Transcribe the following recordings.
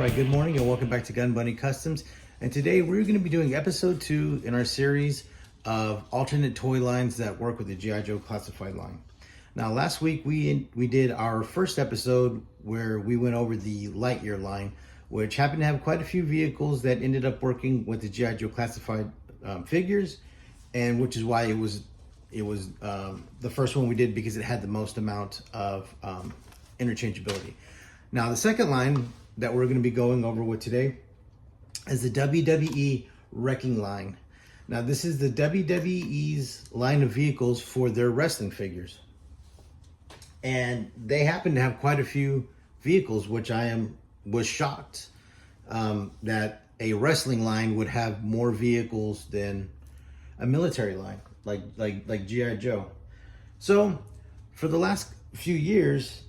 right, good morning and welcome back to Gun Bunny Customs. And today we're going to be doing episode 2 in our series of alternate toy lines that work with the G.I. Joe classified line. Now last week we did our first episode where we went over the Lightyear line, which happened to have quite a few vehicles that ended up working with the G.I. Joe classified figures, and which is why it was the first one we did, because it had the most amount of interchangeability. Now the second line that we're going to be going over with today is the WWE Wrekkin line. Now this is the WWE's line of vehicles for their wrestling figures, and they happen to have quite a few vehicles, which was shocked that a wrestling line would have more vehicles than a military line like G.I. Joe. So for the last few years,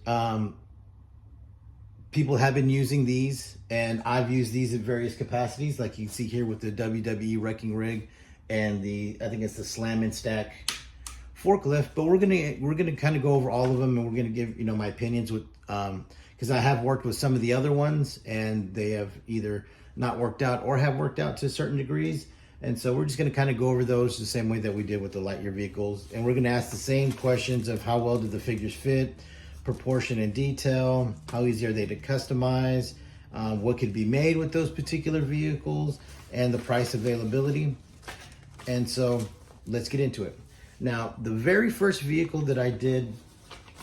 people have been using these, and I've used these in various capacities, like you see here with the WWE Wrekkin rig and I think it's the Slam and Stack forklift. But we're gonna kind of go over all of them, and we're gonna give my opinions with because I have worked with some of the other ones, and they have either not worked out or have worked out to certain degrees. And so we're just going to kind of go over those the same way that we did with the Lightyear vehicles. And we're going to ask the same questions of how well do the figures fit, proportion and detail, how easy are they to customize, what could be made with those particular vehicles, and the price availability. And so let's get into it. Now, the very first vehicle that I did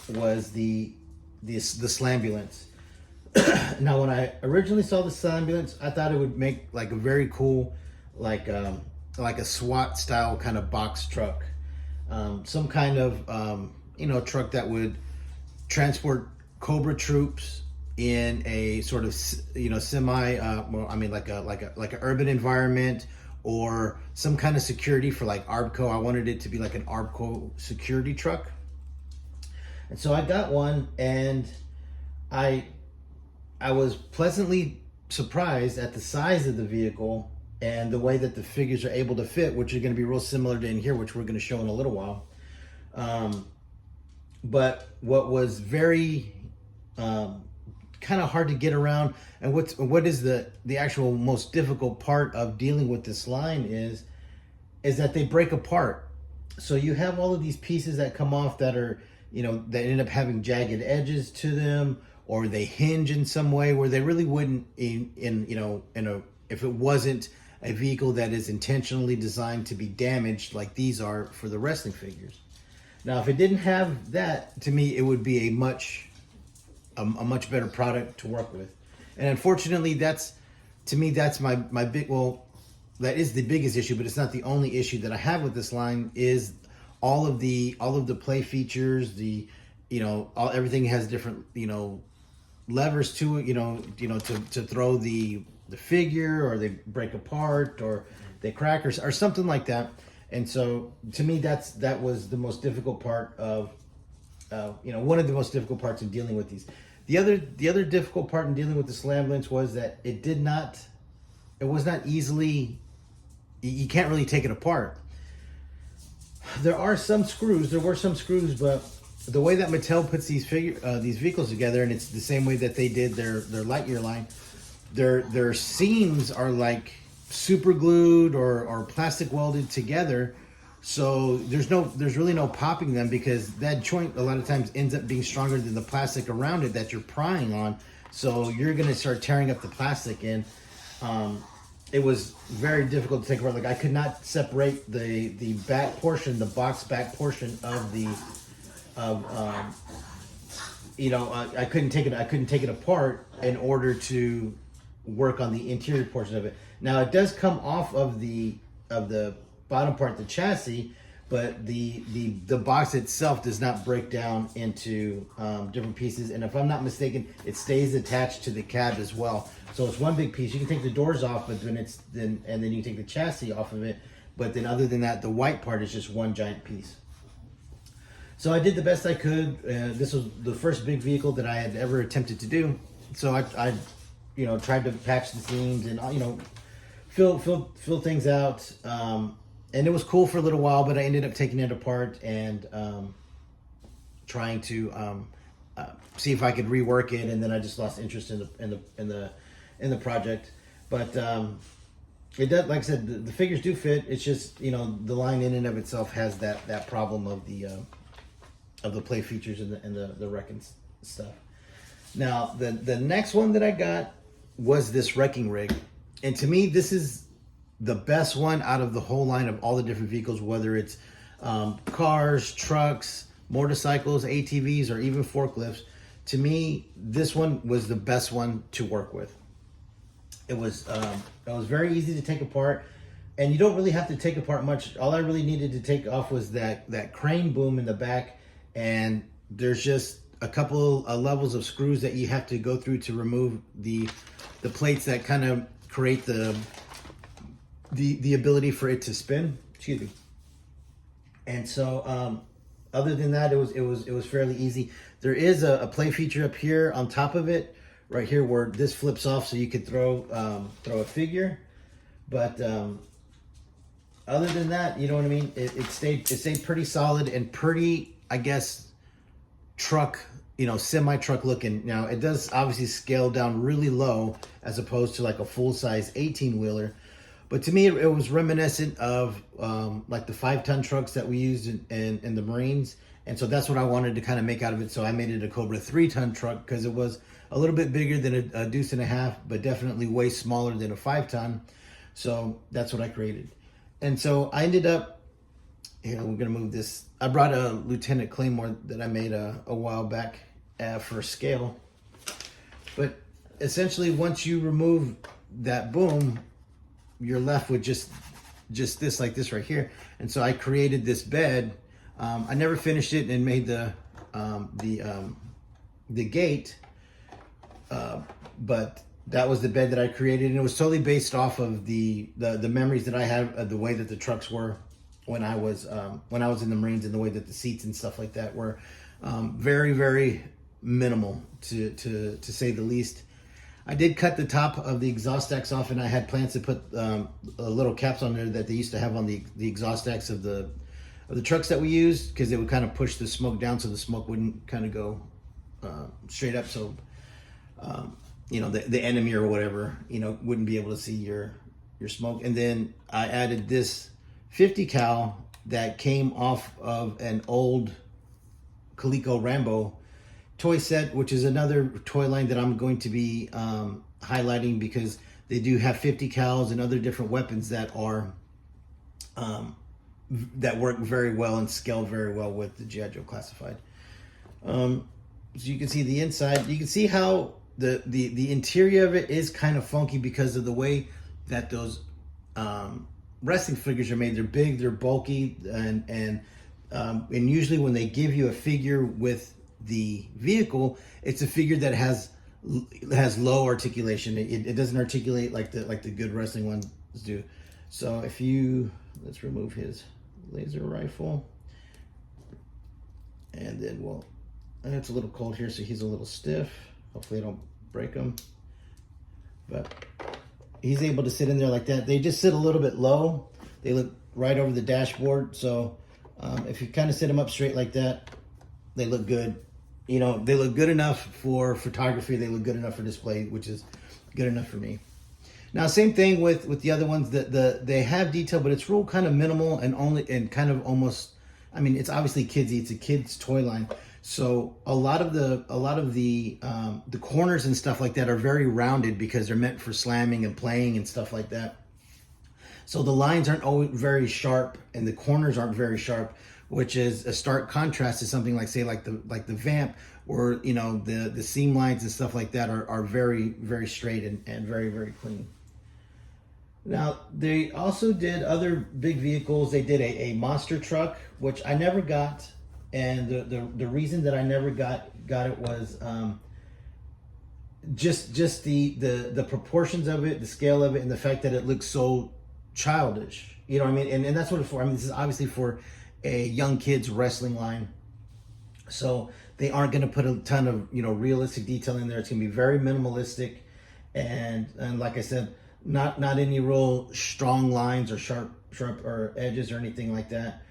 was the Slambulance. Now, when I originally saw the Slambulance, I thought it would make like a very cool, like a SWAT style kind of box truck, some kind of truck that would transport Cobra troops in a sort of semi like a urban environment, or some kind of security for like ARBCO. I wanted it to be like an ARBCO security truck, and so I got one, and I was pleasantly surprised at the size of the vehicle and the way that the figures are able to fit, which are going to be real similar to in here, which we're going to show in a little while. But what was very kind of hard to get around, and what is the actual most difficult part of dealing with this line is that they break apart. So you have all of these pieces that come off that are that end up having jagged edges to them, or they hinge in some way where they really wouldn't if it wasn't a vehicle that is intentionally designed to be damaged like these are for the wrestling figures. Now, if it didn't have that, to me, it would be a much better product to work with. And unfortunately, that's my big, that is the biggest issue, but it's not the only issue that I have with this line. Is all of the play features, everything has different, levers to it, to throw the figure, or they break apart, or they crack, or something like that. And so to me, that was the most difficult part of one of the most difficult parts in dealing with these. The other difficult part in dealing with the Slambulance was that it was not easily, you can't really take it apart. There were some screws, but the way that Mattel puts these vehicles together, and it's the same way that they did their Lightyear line, their seams are like super glued or plastic welded together, so there's really no popping them, because that joint a lot of times ends up being stronger than the plastic around it that you're prying on, so you're going to start tearing up the plastic. And it was very difficult to take apart. Like, I could not separate the back portion, the box back portion of I couldn't take it apart in order to work on the interior portion of it. Now, it does come off of the bottom part, the chassis, but the box itself does not break down into different pieces. And if I'm not mistaken, it stays attached to the cab as well. So it's one big piece. You can take the doors off, but then you take the chassis off of it. But then other than that, the white part is just one giant piece. So I did the best I could. This was the first big vehicle that I had ever attempted to do. So I tried to patch the seams and fill things out. And it was cool for a little while, but I ended up taking it apart and trying to see if I could rework it. And then I just lost interest in the in the project. But it does, like I said, the figures do fit. It's just, you know, the line in and of itself has that problem of the play features and the Wrekkin stuff. Now the next one that I got was this Wrekkin rig, and to me this is the best one out of the whole line of all the different vehicles, whether it's cars, trucks, motorcycles, ATVs, or even forklifts. To me, this one was the best one to work with. It was very easy to take apart, and you don't really have to take apart much. All I really needed to take off was that crane boom in the back, and there's just a couple levels of screws that you have to go through to remove the plates that kind of create the ability for it to spin. Excuse me. And so other than that, it was fairly easy. There is a play feature up here on top of it, right here, where this flips off so you could throw a figure. But other than that, you know what I mean, it stayed pretty solid and pretty, I guess, truck, you know, semi-truck looking. Now it does obviously scale down really low as opposed to like a full-size 18-wheeler, but to me it was reminiscent of like the 5-ton trucks that we used in the Marines, and so that's what I wanted to kind of make out of it. So I made it a Cobra 3-ton truck because it was a little bit bigger than a Deuce and a half, but definitely way smaller than a 5-ton. So that's what I created. And so I ended up, you know, we're gonna move this. I brought a Lieutenant Claymore that I made a while back for scale. But essentially, once you remove that boom, you're left with just this, like this right here. And so I created this bed. I never finished it and made the gate, but that was the bed that I created, and it was totally based off of the memories that I have of the way that the trucks were when I was in the Marines, and the way that the seats and stuff like that were very, very minimal to say the least. I did cut the top of the exhaust stacks off, and I had plans to put little caps on there that they used to have on the exhaust stacks of the trucks that we used, because it would kind of push the smoke down so the smoke wouldn't kind of go straight up, so you know, the enemy or whatever, you know, wouldn't be able to see your smoke. And then I added this 50 cal that came off of an old Coleco Rambo toy set, which is another toy line that I'm going to be highlighting, because they do have 50 cals and other different weapons that are that work very well and scale very well with the G.I. Joe Classified. So you can see the inside. You can see how the interior of it is kind of funky because of the way that those wrestling figures are made. They're big, they're bulky, and usually when they give you a figure with the vehicle, it's a figure that has low articulation. It doesn't articulate like the good wrestling ones do. So if you, let's remove his laser rifle, and then it's a little cold here, so he's a little stiff. Hopefully I don't break him, but he's able to sit in there like that. They just sit a little bit low. They look right over the dashboard. So if you kind of sit them up straight like that, they look good. You know, they look good enough for photography. They look good enough for display, which is good enough for me. Now, same thing with the other ones. They have detail, but it's real kind of minimal and kind of almost. I mean, it's obviously kidsy. It's a kids toy line. So a lot of the corners and stuff like that are very rounded because they're meant for slamming and playing and stuff like that. So the lines aren't always very sharp and the corners aren't very sharp, which is a stark contrast to something like, say, like the Vamp, or, you know, the seam lines and stuff like that are very, very straight and very, very clean. Now, they also did other big vehicles. They did a monster truck, which I never got. And the reason that I never got it was just the proportions of it, the scale of it, and the fact that it looks so childish. You know what I mean? And that's what it's for. I mean, this is obviously for a young kids wrestling line, so they aren't going to put a ton of, you know, realistic detail in there. It's going to be very minimalistic, and like I said, not any real strong lines or sharp or edges or anything like that.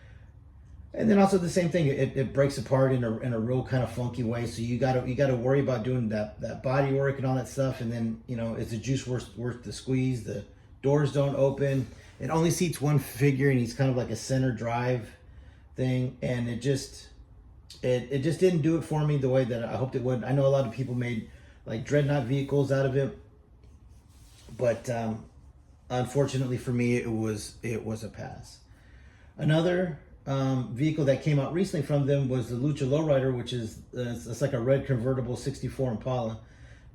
And then also the same thing, it breaks apart in a real kind of funky way. So you gotta worry about doing that body work and all that stuff. And then, you know, is the juice worth the squeeze? The doors don't open. It only seats one figure, and he's kind of like a center drive thing. And it just didn't do it for me the way that I hoped it would. I know a lot of people made like dreadnought vehicles out of it, but unfortunately for me, it was a pass. Another vehicle that came out recently from them was the Lucha Lowrider, which is it's like a red convertible 64 Impala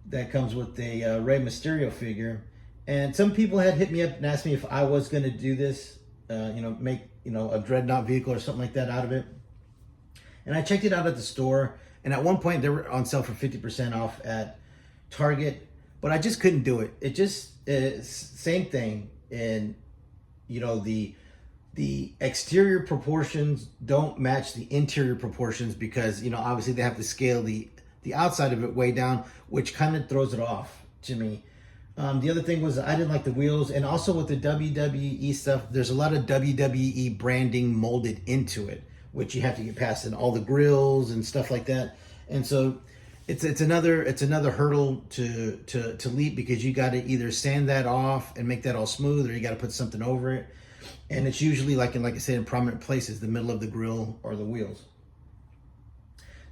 that comes with a Rey Mysterio figure. And some people had hit me up and asked me if I was going to do this, make a dreadnought vehicle or something like that out of it. And I checked it out at the store, and at one point they were on sale for 50% off at Target, but I just couldn't do it. It just same thing, and the exterior proportions don't match the interior proportions because obviously they have to scale the outside of it way down, which kind of throws it off to me. The other thing was I didn't like the wheels, and also with the WWE stuff, there's a lot of WWE branding molded into it, which you have to get past, and all the grills and stuff like that. And so it's another hurdle to leap, because you got to either sand that off and make that all smooth, or you got to put something over it. And it's usually like I said, in prominent places, the middle of the grill or the wheels.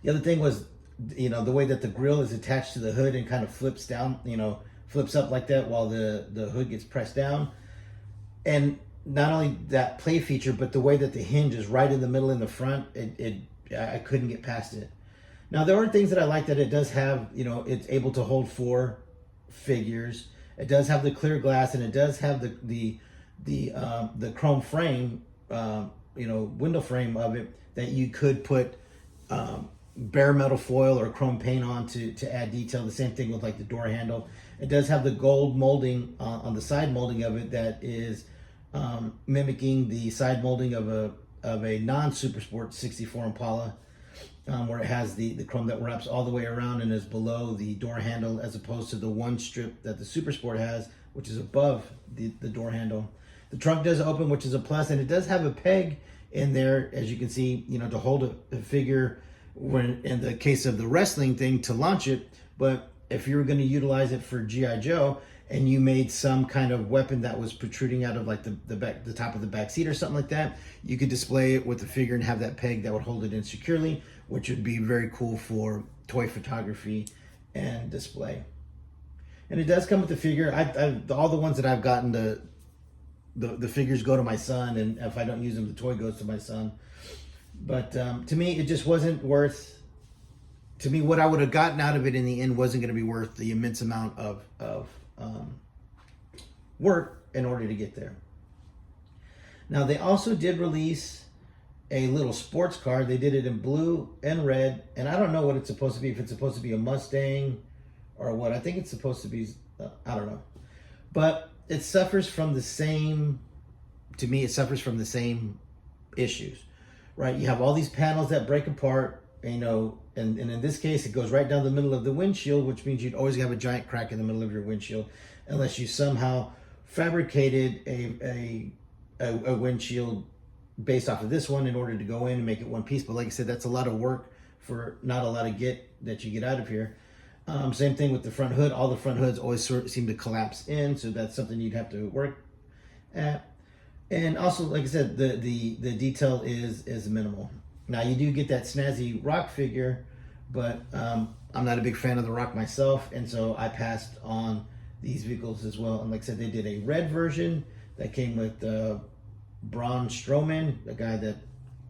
The other thing was, the way that the grill is attached to the hood and kind of flips down, flips up like that while the hood gets pressed down. And not only that play feature, but the way that the hinge is right in the middle in the front, I couldn't get past it. Now, there are things that I like, that it does have, it's able to hold 4 figures. It does have the clear glass, and it does have the chrome frame, window frame of it that you could put bare metal foil or chrome paint on to add detail. The same thing with like the door handle. It does have the gold molding on the side molding of it that is mimicking the side molding of a non-Super Sport 64 Impala, where it has the chrome that wraps all the way around and is below the door handle, as opposed to the one strip that the Super Sport has, which is above the door handle. The trunk does open, which is a plus, and it does have a peg in there, as you can see, to hold a figure when, in the case of the wrestling thing, to launch it. But if you were going to utilize it for G.I. Joe, and you made some kind of weapon that was protruding out of like the top of the back seat or something like that, you could display it with the figure and have that peg that would hold it in securely, which would be very cool for toy photography and display. And it does come with the figure. All the ones that I've gotten, the figures go to my son, and if I don't use them, the toy goes to my son. But to me, it just wasn't worth. To me, what I would have gotten out of it in the end wasn't going to be worth the immense amount of work in order to get there. Now, they also did release a little sports car. They did it in blue and red, and I don't know what it's supposed to be. If it's supposed to be a Mustang or what. I think it's supposed to be, I don't know. But it suffers from the same, to me, it suffers from the same issues, right? You have all these panels that break apart, and in this case, it goes right down the middle of the windshield, which means you'd always have a giant crack in the middle of your windshield, unless you somehow fabricated a windshield based off of this one in order to go in and make it one piece. But like I said, that's a lot of work for not a lot of that you get out of here. Same thing with the front hood. All the front hoods always seem to collapse in, so that's something you'd have to work at. And also, like I said, the detail is minimal. Now, you do get that snazzy Rock figure, but I'm not a big fan of the Rock myself, and so I passed on these vehicles as well. And like I said, they did a red version that came with Braun Strowman, the guy that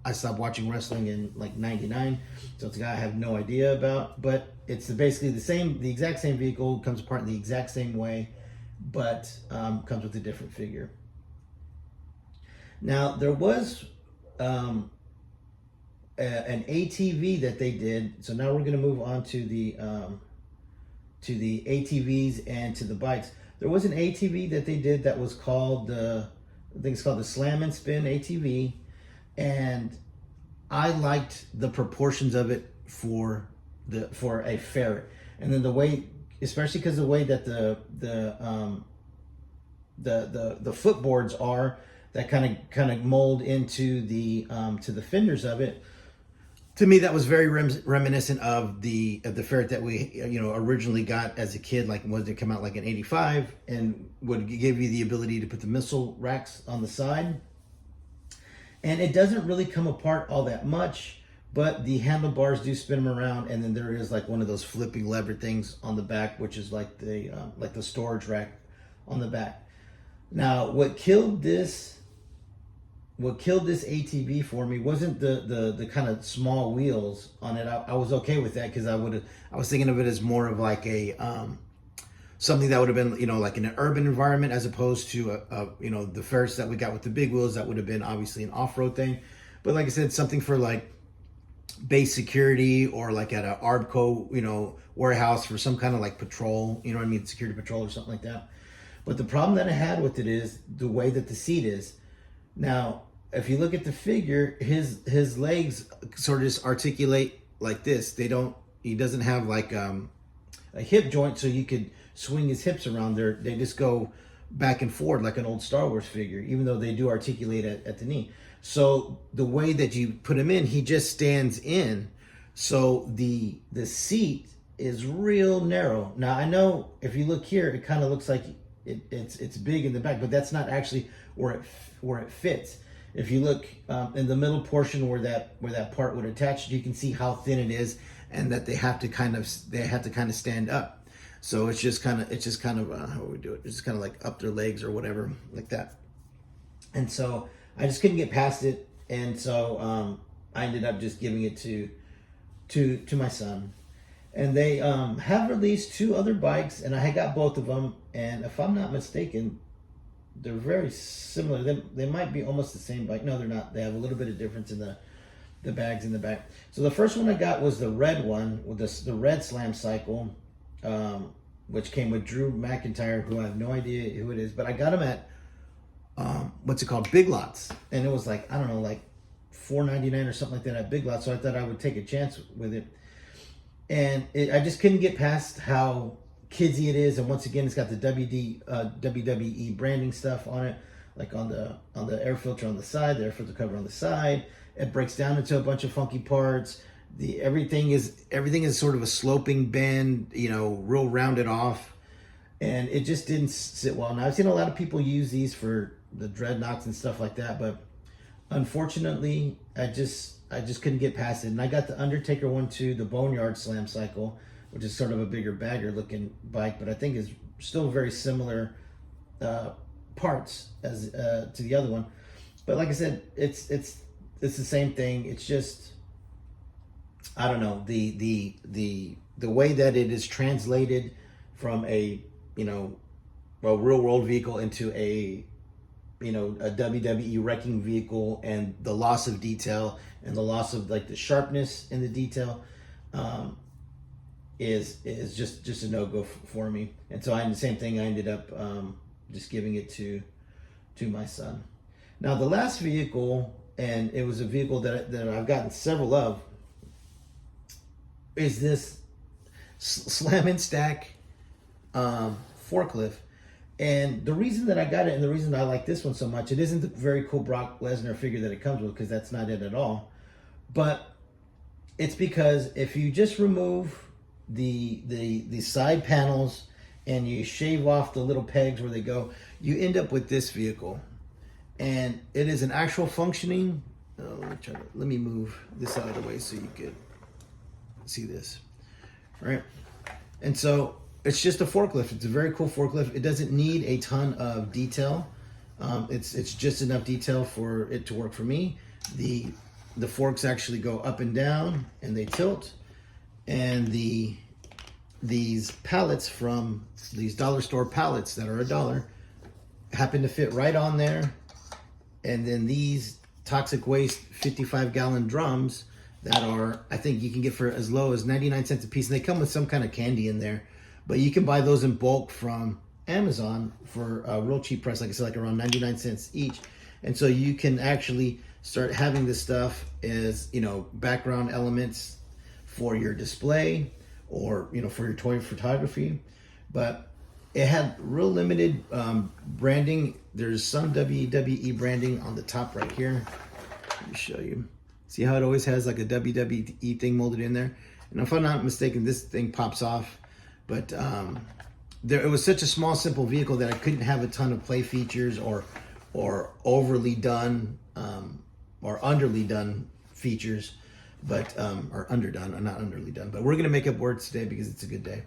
I stopped watching wrestling in like '99, so it's a guy I have no idea about. But it's basically the exact same vehicle, comes apart in the exact same way, but comes with a different figure. Now, there was an ATV that they did. So now we're going to move on to the ATVs and to the bikes. There was an ATV that they did that was called I think it's called the Slam and Spin ATV, and I liked the proportions of it for a ferret, and then the way, especially because the way that the footboards are, that kind of mold into the to the fenders of it. To me, that was very reminiscent of the ferret that we originally got as a kid. Like, was it come out like in '85 and would give you the ability to put the missile racks on the side. And it doesn't really come apart all that much, but the handlebars do spin them around, and then there is like one of those flipping lever things on the back, which is like the storage rack on the back. Now, what killed this ATV for me wasn't the kind of small wheels on it. I was okay with that because I was thinking of it as more of like a something that would have been like in an urban environment, as opposed to the ferrets that we got with the big wheels. That would have been obviously an off-road thing. But like I said, something for like base security, or like at a ARBCO warehouse for some kind of like patrol, security patrol or something like that. But the problem that I had with it is the way that the seat is. Now, if you look at the figure, his legs sort of just articulate like this. He doesn't have like a hip joint, so you could swing his hips around there. They just go back and forward like an old Star Wars figure, even though they do articulate at the knee. So the way that you put him in, he just stands in. So the seat is real narrow. Now, I know if you look here, it kind of looks like it's big in the back, but that's not actually where it fits. If you look in the middle portion where that part would attach, you can see how thin it is, and that they have to kind of stand up. So it's just kind of how we do it. It's just kind of like up their legs or whatever, like that. And so I just couldn't get past it, and so I ended up just giving it to my son. And they have released 2 other bikes, and I got both of them. And if I'm not mistaken, they're very similar. They might be almost the same bike. No, they're not. They have a little bit of difference in the bags in the back. So the first one I got was the red one with the red Slam Cycle, which came with Drew McIntyre, who I have no idea who it is, but I got him at what's it called, Big Lots, and it was like, I don't know, like $4.99 or something like that at Big Lots. So I thought I would take a chance with it, and I just couldn't get past how kidsy it is. And once again, it's got the WWE branding stuff on it, like on the air filter on the side, the air filter cover on the side. It breaks down into a bunch of funky parts. Everything is sort of a sloping bend, real rounded off, and it just didn't sit well. Now, I've seen a lot of people use these for the dreadnoughts and stuff like that, but unfortunately, I just couldn't get past it. And I got the Undertaker one too, the Boneyard Slam Cycle, which is sort of a bigger bagger looking bike, but I think is still very similar parts as to the other one. But like I said, it's the same thing. It's just, I don't know, the way that it is translated from a real world vehicle into a WWE Wrekkin vehicle, and the loss of detail and the loss of like the sharpness in the detail is just a no-go for me. And so the same thing, I ended up just giving it to my son. Now, the last vehicle, and it was a vehicle that I've gotten several of, is this Slam and Stack forklift. And the reason that I got it, and the reason I like this one so much, it isn't the very cool Brock Lesnar figure that it comes with, because that's not it at all. But it's because if you just remove the side panels and you shave off the little pegs where they go, you end up with this vehicle. And it is an actual functioning, let me move this out of the way so you could see this, right? And so it's just a forklift. It's a very cool forklift. It doesn't need a ton of detail. It's just enough detail for it to work for me. The forks actually go up and down, and they tilt. And these pallets from these dollar store pallets that are $1 happen to fit right on there. And then these toxic waste 55-gallon drums that are, I think you can get for as low as 99 cents a piece. And they come with some kind of candy in there. But you can buy those in bulk from Amazon for a real cheap price, like I said, like around 99 cents each. And so you can actually start having this stuff as, background elements for your display, or, for your toy photography. But It had real limited branding. There's some WWE branding on the top right here. Let me show you. See how it always has like a WWE thing molded in there? And if I'm not mistaken, this thing pops off. But it was such a small, simple vehicle that I couldn't have a ton of play features or overly done or underly done features, but or underdone, or not underly done. But we're gonna make up words today because it's a good day.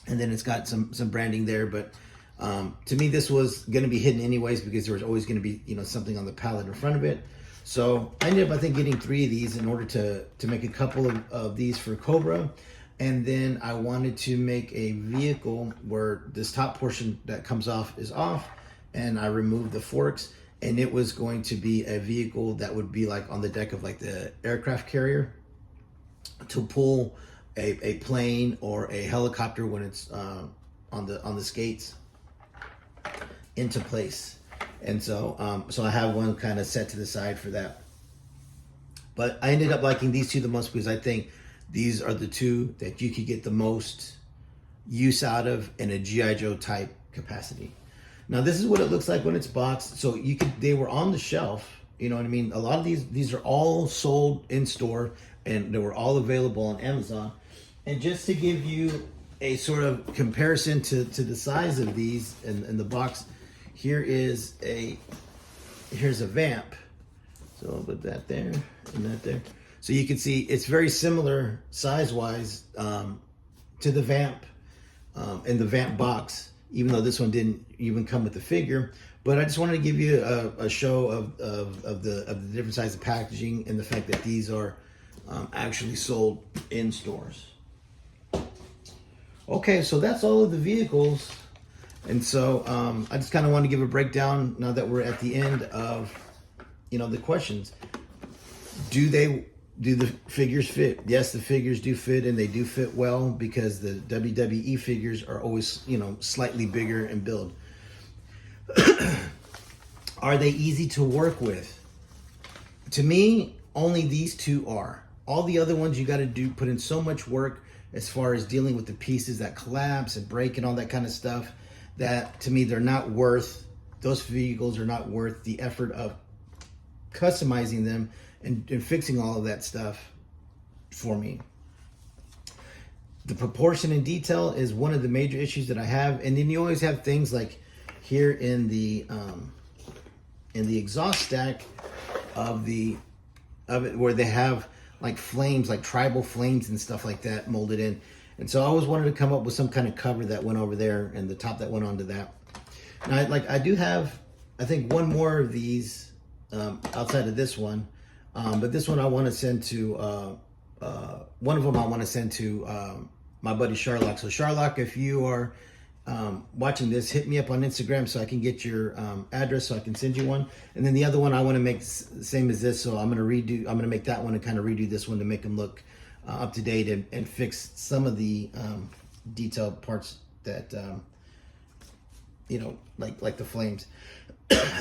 And then it's got some branding there, but to me this was going to be hidden anyways because there was always going to be something on the pallet in front of it. So I ended up, I think, getting 3 of these in order to make a couple of these for Cobra. And then I wanted to make a vehicle where this top portion that comes off is off, and I removed the forks, and it was going to be a vehicle that would be like on the deck of like the aircraft carrier to pull a plane or a helicopter when it's on the skates into place. And so so I have one kind of set to the side for that. But I ended up liking these two the most because I think these are the two that you could get the most use out of in a G.I. Joe type capacity. Now this is what it looks like when it's boxed. So they were on the shelf, you know what I mean? A lot of these are all sold in store, and they were all available on Amazon. And just to give you a sort of comparison to the size of these in the box, here's a vamp. So I'll put that there and that there. So you can see it's very similar size-wise to the vamp in the vamp box, even though this one didn't even come with the figure. But I just wanted to give you a show of the different size of packaging and the fact that these are actually sold in stores. Okay, so that's all of the vehicles. And so I just kind of want to give a breakdown now that we're at the end of, the questions. Do the figures fit? Yes, the figures do fit, and they do fit well because the WWE figures are always, slightly bigger in build. Are they easy to work with? To me, only these two are. All the other ones you got to put in so much work as far as dealing with the pieces that collapse and break and all that kind of stuff, that to me those vehicles are not worth the effort of customizing them and fixing all of that stuff for me. The proportion and detail is one of the major issues that I have. And then you always have things like here in the exhaust stack of it where they have like flames, like tribal flames and stuff like that molded in. And so I always wanted to come up with some kind of cover that went over there and the top that went onto that. Now, I do have, I think, one more of these outside of this one. But this one I want to send to, one of them I want to send to my buddy Sharlock. So Sharlock, if you are watching this, hit me up on Instagram so I can get your address so I can send you one. And then the other one I want to make the same as this, so I'm going to make that one and kind of redo this one to make them look up to date and fix some of the detailed parts that like the flames.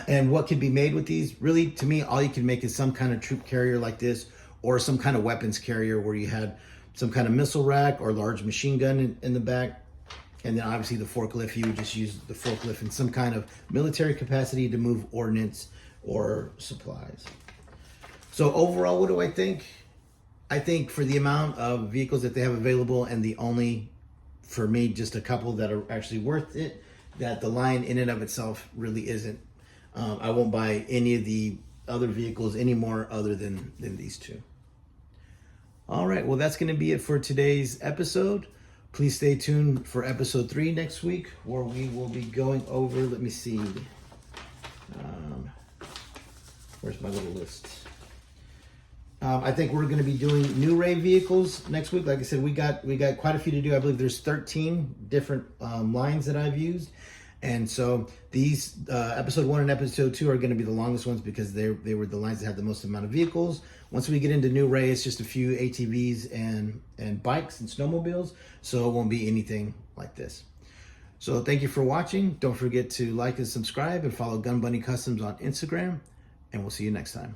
And what can be made with these, really, to me, all you can make is some kind of troop carrier like this, or some kind of weapons carrier where you had some kind of missile rack or large machine gun in the back. And then obviously the forklift, you would just use the forklift in some kind of military capacity to move ordnance or supplies. So overall, what do I think? I think for the amount of vehicles that they have available, and the only, for me, just a couple that are actually worth it, that the line in and of itself really isn't. I won't buy any of the other vehicles anymore other than these two. All right, well, that's going to be it for today's episode. Please stay tuned for episode 3 next week, where we will be going over, let me see, where's my little list? I think we're going to be doing new Ray vehicles next week. Like I said, we got quite a few to do. I believe there's 13 different lines that I've used. And so these episode 1 and episode 2 are going to be the longest ones because they were the lines that have the most amount of vehicles. Once we get into new Ray, it's just a few ATVs and bikes and snowmobiles. So it won't be anything like this. So thank you for watching. Don't forget to like and subscribe and follow Gun Bunny Customs on Instagram. And we'll see you next time.